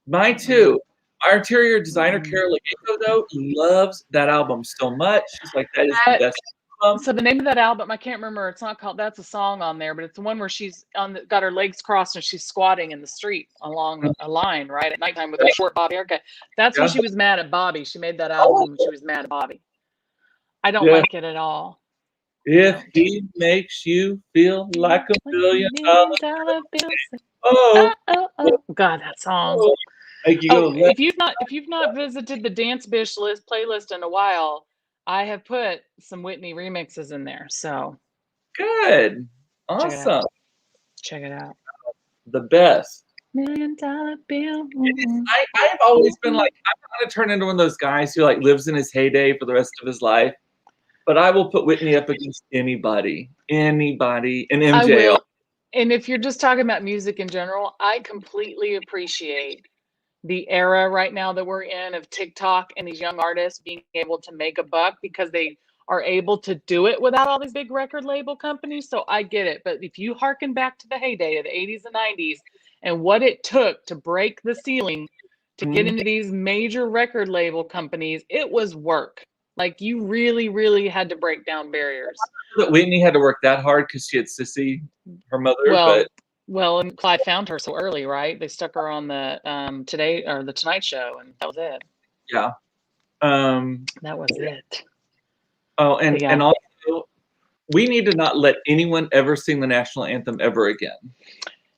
Mine too. Our interior designer, Carol Lagueto, though, loves that album so much. She's like, that is the best So the name of that album, I can't remember. It's not called. That's a song on there, but it's the one where she's got her legs crossed and she's squatting in the street along a line, right, at nighttime with a short bob haircut. That's when she was mad at Bobby. She made that album when she was mad at Bobby. I don't like it at all. If he makes you feel like a $1 billion bill. oh, God, that song. oh. If you've not visited the Dance Bish list playlist in a while, I have put some Whitney remixes in there. So good, awesome. Check it out. The best. $1 bill. I've always been like, I'm not gonna turn into one of those guys who like lives in his heyday for the rest of his life. But I will put Whitney up against anybody, and MJ. I will. And if you're just talking about music in general, I completely appreciate the era right now that we're in of TikTok and these young artists being able to make a buck because they are able to do it without all these big record label companies. So I get it. But if you harken back to the heyday of the 80s and 90s and what it took to break the ceiling to get into these major record label companies, it was work. Like you really, really had to break down barriers. That Whitney had to work that hard because she had Sissy, her mother. Well, and Clyde found her so early, right? They stuck her on the Today or the Tonight Show, and that was it. Yeah, that was it. Oh, and also, we need to not let anyone ever sing the national anthem ever again.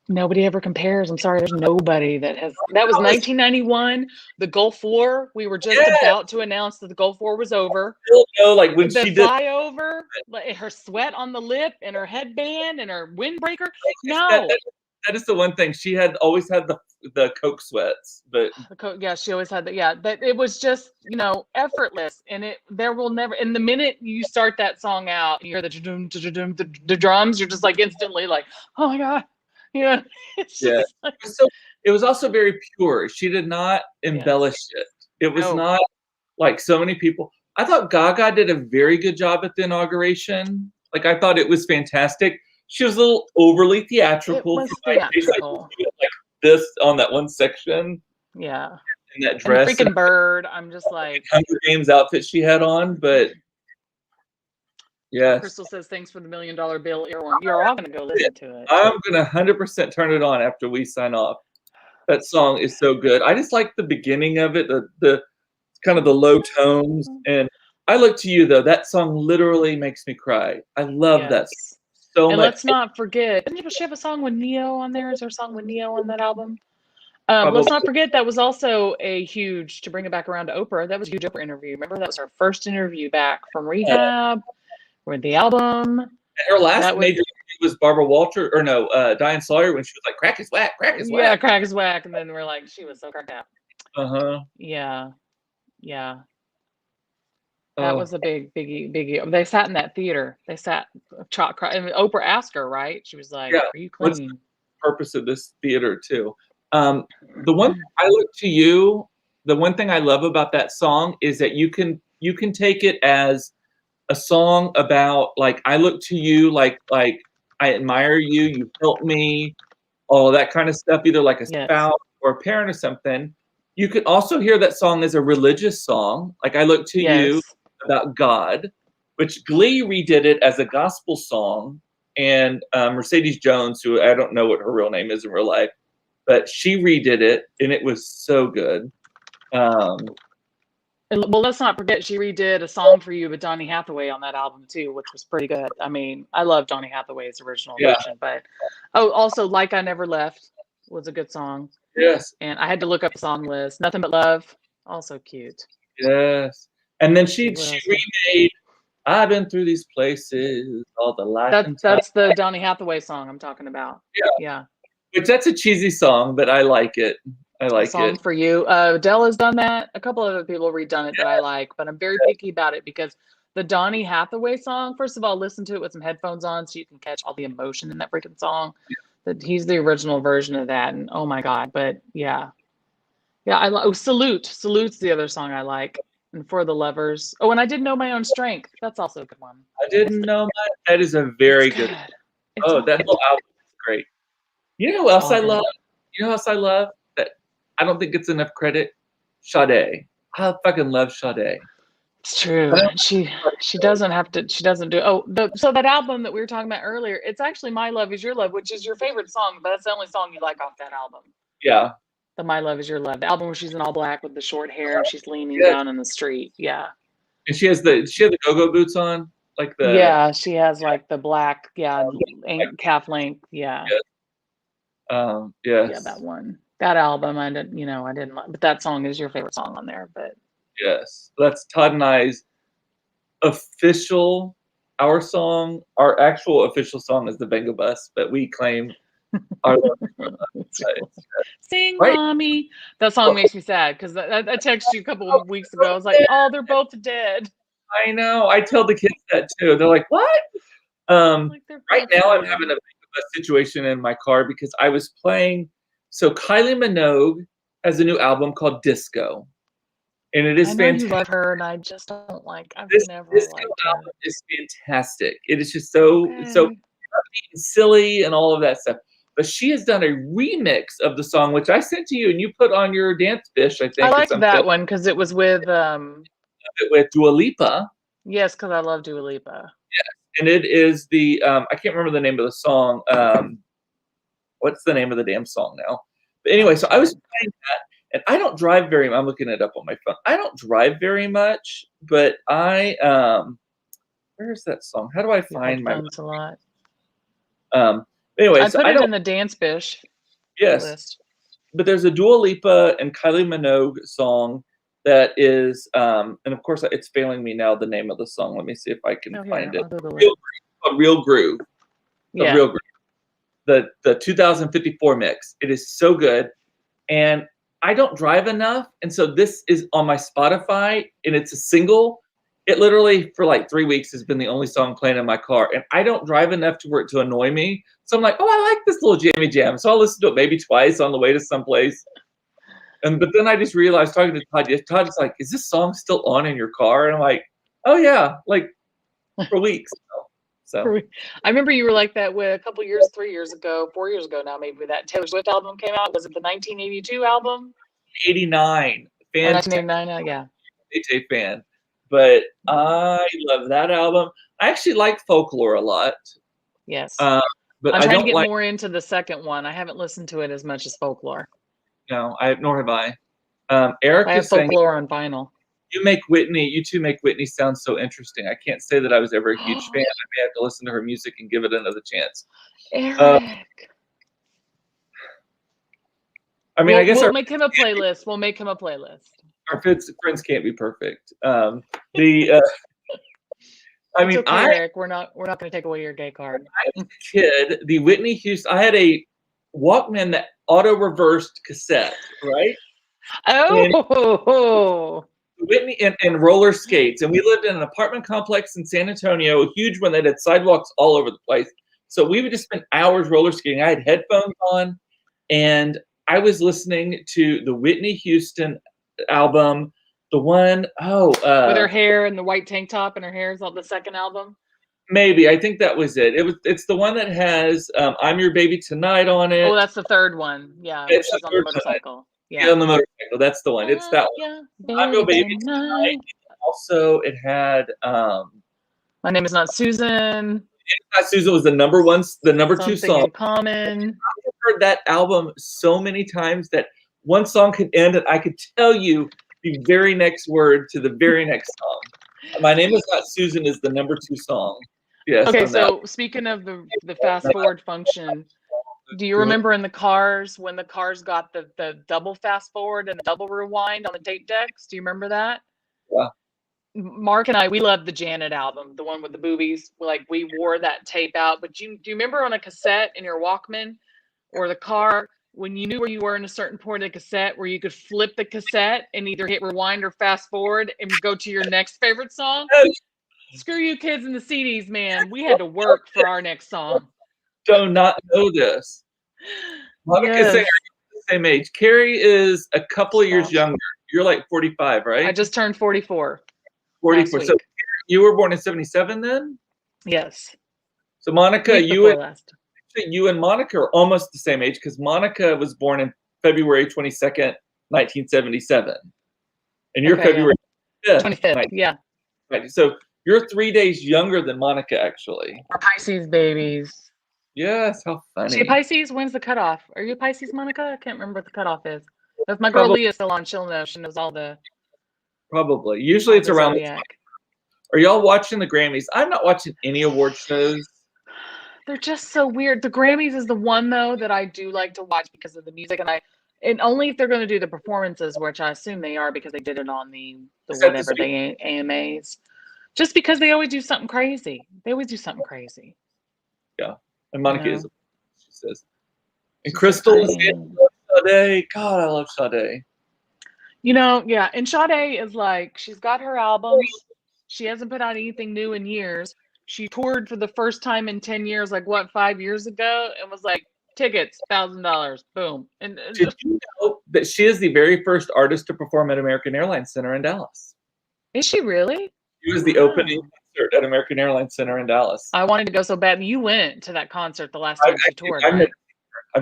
Nobody ever compares. I'm sorry, there's nobody that has. That was 1991, the Gulf War. We were just about to announce that the Gulf War was over. Like when she did flyover, her sweat on the lip, and her headband, and her windbreaker. No, that is the one thing she always had the Coke sweats, but she always had that. Yeah, but it was just effortless, and there will never. And the minute you start that song out, and you hear the drums, you're just like instantly like, oh my god. Yeah. It was also very pure. She did not embellish it. It was not like so many people. I thought Gaga did a very good job at the inauguration. Like I thought it was fantastic. She was a little overly theatrical. It was theatrical. Like this on that one section. Yeah. In that dress. And the freaking bird. I'm just like Hunger Games outfit she had on, but yes. Crystal says, thanks for the $1 million bill earworm. You're all going to go listen to it. I'm going to 100% turn it on after we sign off. That song is so good. I just like the beginning of it, the kind of the low tones. And I Look to You, though. That song literally makes me cry. I love that song so much. And let's not forget, didn't she have a song with Neo on there? Is there a song with Neo on that album? Let's not forget that was also a huge, to bring it back around to Oprah, that was a huge Oprah interview. Remember, that was her first interview back from rehab. With the album. And her last major interview was Barbara Walters, or no, Diane Sawyer, when she was like, crack is whack, crack is whack. Yeah, crack is whack. And then we're like, she was so cracked out. Yeah. That was a biggie. They sat in that theater. They sat, and Oprah asked her, right? She was like, are you clean? What's the purpose of this theater, too? The one I Look to You, the one thing I love about that song is that you can take it as a song about like I look to you, like I admire you, you help me, all that kind of stuff, either like a spouse or a parent or something. You could also hear that song as a religious song, like I Look to You about God, which Glee redid it as a gospel song, and Mercedes Jones, who I don't know what her real name is in real life, but she redid it, and it was so good. Well, let's not forget she redid A Song for You with Donny Hathaway on that album too, which was pretty good. I mean, I love Donny Hathaway's original version, but also Like I Never Left was a good song. Yes. And I had to look up the song list. Nothing But Love, also cute. Yes. And then she remade I've Been Through These Places, all the life. That's the Donny Hathaway song I'm talking about. Yeah. Which that's a cheesy song, but I like it. I like A Song for You. Adele has done that. A couple other people have redone it that I like, but I'm very picky about it because the Donny Hathaway song, first of all, listen to it with some headphones on so you can catch all the emotion in that freaking song. That he's the original version of that, and oh my god! But yeah, I like Salute. Salute's the other song I like, and For the Lovers. Oh, and I Didn't Know My Own Strength. That's also a good one. I Didn't Know My. That is a very good. That whole album is great. You know who else I love? You know who else I love? I don't think it's enough credit. Sade. I fucking love Sade. It's true. She doesn't have to. She doesn't do. Oh, so that album that we were talking about earlier. It's actually "My Love Is Your Love," which is your favorite song, but that's the only song you like off that album. Yeah. The "My Love Is Your Love," the album where she's in all black with the short hair and she's leaning Yeah. down in the street. Yeah. And she had the go-go boots on, like the. Yeah, she has like the black, calf length. Yeah. Yeah, Yes. that one. That album, I didn't like, but that song is your favorite song on there. But Yes. That's Todd and I's official. Our actual official song is the Benga Bus, but we claim our love. Sing, Right. Mommy. That song makes me sad because I texted you a couple of weeks ago. I was like, oh, they're both dead. I know. I tell the kids that too. They're like, what? Right now, I'm having a situation in my car because I was playing. So Kylie Minogue has a new album called Disco, and it is fantastic. You love her, and I just don't like. I've never Disco liked album her. is fantastic. It is just so silly and all of that stuff. But she has done a remix of the song, which I sent to you, and you put on your Dance Fish. I think I liked that one because it was with Dua Lipa. Yes, because I love Dua Lipa. Yes, and it is the I can't remember the name of the song. What's the name of the damn song now? But anyway, so I was playing that, and I don't drive very much. I'm looking it up on my phone. I don't drive very much, but I where's that song? How do I find my a lot? Anyway, I put it in the Dance Fish. Yes, list. But there's a Dua Lipa and Kylie Minogue song that is, and of course it's failing me now the name of the song. Let me see if I can find it. Real Groove. Yeah. Real Groove. The 2054 mix. It is so good, and I don't drive enough, and so this is on my Spotify, and it's a single. It literally for like 3 weeks has been the only song playing in my car, and I don't drive enough for it to annoy me. So I'm like, oh, I like this little jammy jam. So I'll listen to it maybe twice on the way to someplace. But then I just realized talking to Todd, Todd's like, is this song still on in your car? And I'm like, oh yeah, like for weeks. So I remember you were like that with a couple 3 years ago, 4 years ago now, maybe that Taylor Swift album came out. Was it the 1982 album? 89. 1989, yeah. A fan. But I love that album. I actually like Folklore a lot. Yes. But I'm trying to get more into the second one. I haven't listened to it as much as Folklore. No, nor have I. Eric I have Folklore on vinyl. You two make Whitney sound so interesting. I can't say that I was ever a huge fan. I may have to listen to her music and give it another chance. Eric. I mean, I guess we'll make him a playlist. We'll make him a playlist. Our friends can't be perfect. I mean, okay, Eric, we're not going to take away your gay card. I was a kid. The Whitney Houston. I had a Walkman that auto reversed cassette, right? Oh. Whitney and roller skates, and we lived in an apartment complex in San Antonio, a huge one that had sidewalks all over the place. So we would just spend hours roller skating. I had headphones on, and I was listening to the Whitney Houston album, the one with her hair and the white tank top, and her hair is on the second album. Maybe I think that was it. It's the one that has "I'm Your Baby Tonight" on it. Oh, that's the third one. Yeah, it's she's on the motorcycle. Yeah, on the motorcycle. That's the one. It's that one. "I'm Your Baby Tonight." Also, it had "My Name Is Not Susan." Not Susan was the number 2 Something song. in Common. I've heard that album so many times that one song could end and I could tell you the very next word to the very next song. "My Name Is Not Susan" is the number 2 song. Yes. Okay, so speaking of the fast forward function, do you remember in the cars when the cars got the double fast forward and the double rewind on the tape decks? Do you remember that? Yeah. Mark and I, we loved the Janet album, the one with the boobies. Like we wore that tape out. But do you remember on a cassette in your Walkman or the car when you knew where you were in a certain point of the cassette where you could flip the cassette and either hit rewind or fast forward and go to your next favorite song? Screw you kids in the CDs, man. We had to work for our next song. Do not know this. Monica's saying the same age. Kerrie is a couple of years younger. You're like 45, right? I just turned 44. 44. So you were born in 77 then? Yes. So Monica, you and Monica are almost the same age because Monica was born in February 22nd, 1977. And you're February 5th. 25th, yeah. Right, so you're 3 days younger than Monica, actually. We're Pisces babies. Yes, how Is she a funny. Pisces? When's the cutoff? Are you a Pisces, Monica? I can't remember what the cutoff is. If my girl Probably, Leah's still on, she'll know. She knows all the Usually it's around. zodiac. Are y'all watching the Grammys? I'm not watching any award shows. They're just so weird. The Grammys is the one though that I do like to watch because of the music, and only if they're going to do the performances, which I assume they are because they did it on the Is that this whatever week? the AMAs. Just because they always do something crazy. They always do something crazy. Yeah, and Monica You is. know? She says, and Crystal is Sade. God, I love Sade. You know, yeah. And Sade is like, she's got her albums. She hasn't put out anything new in years. She toured for the first time in 10 years, like what, 5 years ago, and was like, tickets, $1,000, boom. And Did you know that she is the very first artist to perform at American Airlines Center in Dallas? is she really? She was the opening concert at American Airlines Center in Dallas. I wanted to go so bad. You went to that concert the last time she toured, I've right?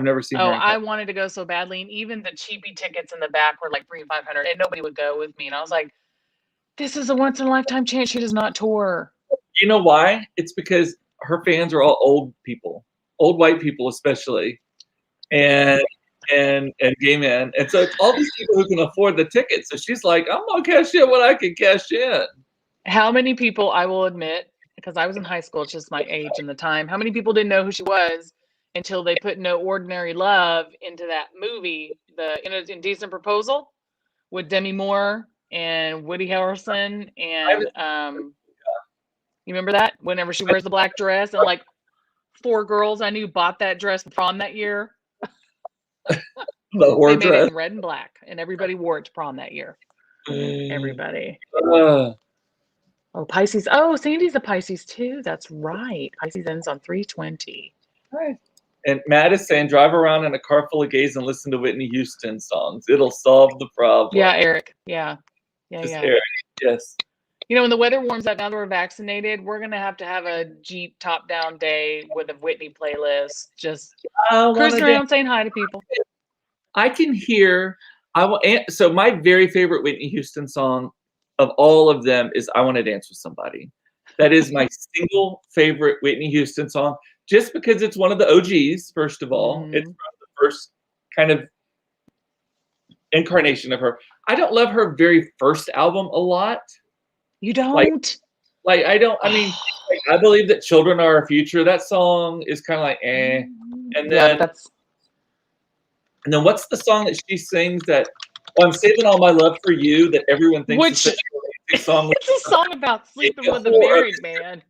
never seen her. Oh, I wanted to go so badly, and even the cheapy tickets in the back were like $300-$500, and nobody would go with me. And I was like, "This is a once in a lifetime chance. She does not tour." You know why? It's because her fans are all old people, old white people especially, and gay men, and so it's all these people who can afford the tickets. So she's like, "I'm gonna cash in when I can cash in." How many people, I will admit, because I was in high school, it's just my age and the time, how many people didn't know who she was until they put No Ordinary Love into that movie, the Indecent Proposal, with Demi Moore and Woody Harrelson, and you remember that? Whenever she wears the black dress, and like 4 girls I knew bought that dress for prom that year. The They made dress. it in red and black, and everybody wore it to prom that year. Everybody. Oh, Pisces. Oh, Sandy's a Pisces too. That's right. Pisces ends on 3/20. Right. And Matt is saying, drive around in a car full of gays and listen to Whitney Houston songs. It'll solve the problem. Yeah, Eric. Yeah. Just Eric. Yes. You know, when the weather warms up, now that we're vaccinated, we're going to have a Jeep top-down day with a Whitney playlist. Just cruising around saying hi to people. I can hear. So my very favorite Whitney Houston song of all of them is "I Want to Dance with Somebody." That is my single favorite Whitney Houston song, just because it's one of the OGs. First of all, it's the first kind of incarnation of her. I don't love her very first album a lot. You don't? Like I don't. I mean, I Believe That Children Are Our Future. That song is kind of like eh. And then and then what's the song that she sings that? Oh, I'm saving all my love for you. That everyone thinks is a song. It's a song about sleeping with a married man.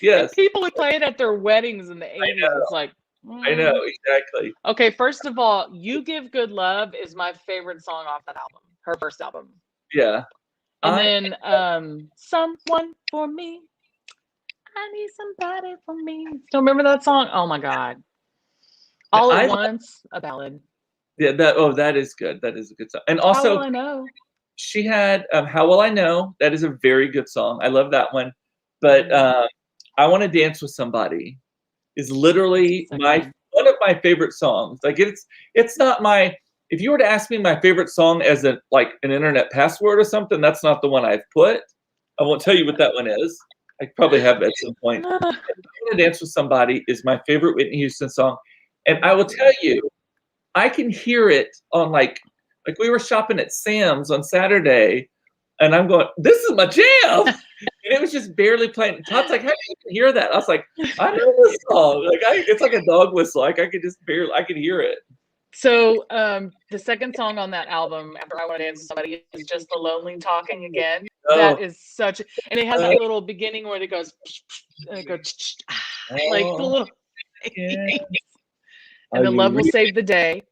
Yes. And people would play it at their weddings in the 80s. It's like, I know, exactly. Okay, first of all, "You Give Good Love" is my favorite song off that album, her first album. Yeah. And then "Someone for Me." I need somebody for me. Still remember that song? Oh my God. All at Once, a ballad. Yeah, that is good. That is a good song. And also, How Will I Know? She had "How Will I Know." That is a very good song. I love that one. But "I Want to Dance with Somebody" is literally one of my favorite songs. Like it's not my. If you were to ask me my favorite song as an internet password or something, that's not the one I've put. I won't tell you what that one is. I probably have at some point. "I Want to Dance with Somebody" is my favorite Whitney Houston song. And I will tell you, I can hear it on like we were shopping at Sam's on Saturday, and I'm going, "This is my jam," and it was just barely playing. Todd's like, "How do you even hear that?" I was like, "I know this song. Like it's like a dog whistle. Like I could hear it." So the second song on that album, after "I Want to Dance with Somebody," is just "The Lonely Talking Again." That is such, and it has that little beginning where it goes, and it goes like the little. And then "Love Will Save the Day."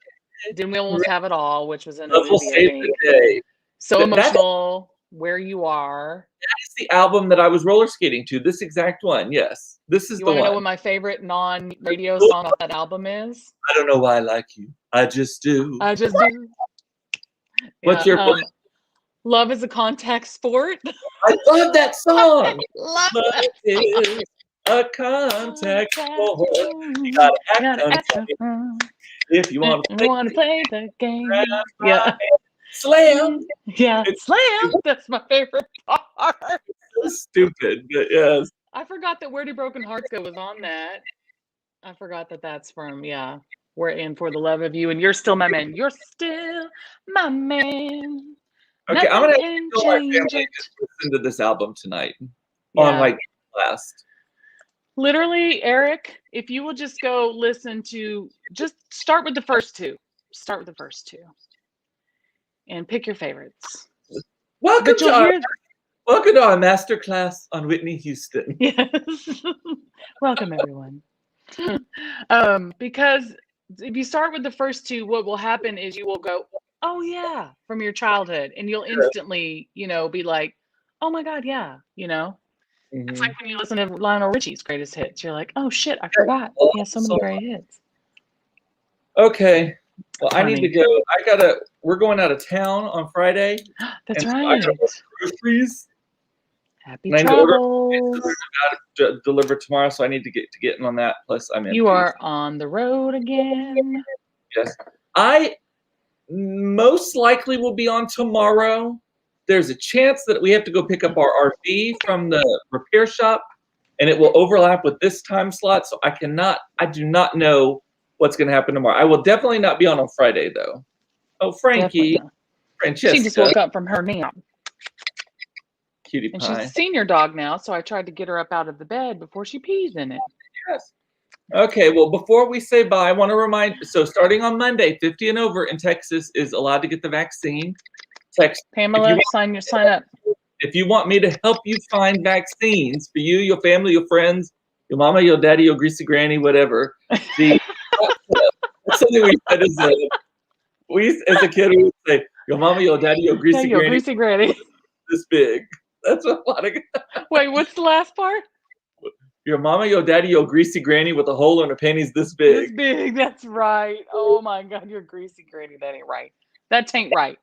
Then we almost have it all, which was in Love Will Save the Day. So Emotional, "Where You Are." That is the album that I was roller skating to. This exact one, yes. This is the one. You want to know what my favorite non-radio song off that album is? "I Don't Know Why I Like You. I Just Do." I just do. What's your "Love Is a Contact Sport"? I love that song. Love is a contact sport. You gotta act on it if you want to play the game. Yeah. Slam. Yeah, slam. That's my favorite part. so stupid, but yes. I forgot that Where Do Broken Hearts Go was on that. I forgot that that's from, yeah. We're in For the Love of You, and You're Still My Man. You're still my man. Okay, I'm Nothing gonna have can to tell my change family it. to listen to this album tonight on Yeah. like blast. Literally, Eric, if you will just go listen to, just start with the first two. Start with the first two. And pick your favorites. Welcome But you'll hear, to our masterclass on Whitney Houston. yes. Welcome, everyone. Because if you start with the first two, what will happen is you will go, oh yeah, from your childhood, and you'll instantly, be like, oh my God, yeah, It's like when you listen to Lionel Richie's greatest hits, you're like, oh shit, I forgot. He has so many great hits. Okay. Well, I need to Funny. go. We're going out of town on Friday. That's and so right. I gotta order groceries. Happy And I need to order travels. to deliver tomorrow, so I need to get getting on that. Plus, I'm in. You are on the road again. Yes. I most likely will be on tomorrow. There's a chance that we have to go pick up our RV from the repair shop, and it will overlap with this time slot. So I do not know what's going to happen tomorrow. I will definitely not be on Friday, though. Oh, Frankie, Francesca. She just woke up from her nap. Cutie and pie. she's a senior dog now, so I tried to get her up out of the bed before she pees in it. Yes. Okay, well, before we say bye, I want to remind, so starting on Monday, 50 and over in Texas is allowed to get the vaccine. Text Pamela, sign up. If you want me to help you find vaccines for you, your family, your friends, your mama, your daddy, your greasy granny, whatever. That's something we said as a kid, we would say, your mama, your daddy, your greasy granny. Greasy granny. This big. That's what a lot of. Wait, what's the last part? Your mama, your daddy, your greasy granny with a hole in her panties this big. This big, that's right. Oh my God, your greasy granny. That ain't right. That ain't right.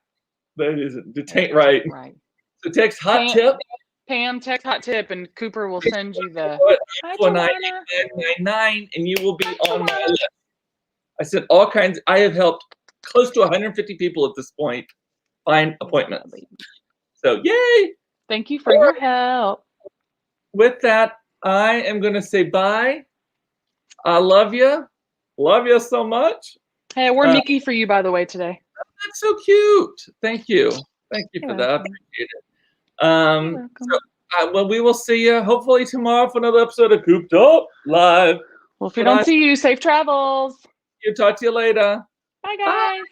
That isn't. It ain't right. Right. So text hot tip. Pam, text hot tip, and Cooper will send you the 999, and you will be on my list. I said all kinds. I have helped close to 150 people at this point find appointments. So yay! Thank you for your help. With that, I am going to say bye. I love you. Love you so much. Hey, we're Mickey for you, by the way, today. That's so cute. Thank you. Thank you for that. I appreciate it. Well, we will see you hopefully tomorrow for another episode of Cooped Up Live. Well, if we don't see you, safe travels. Talk to you later. Bye, guys. Bye.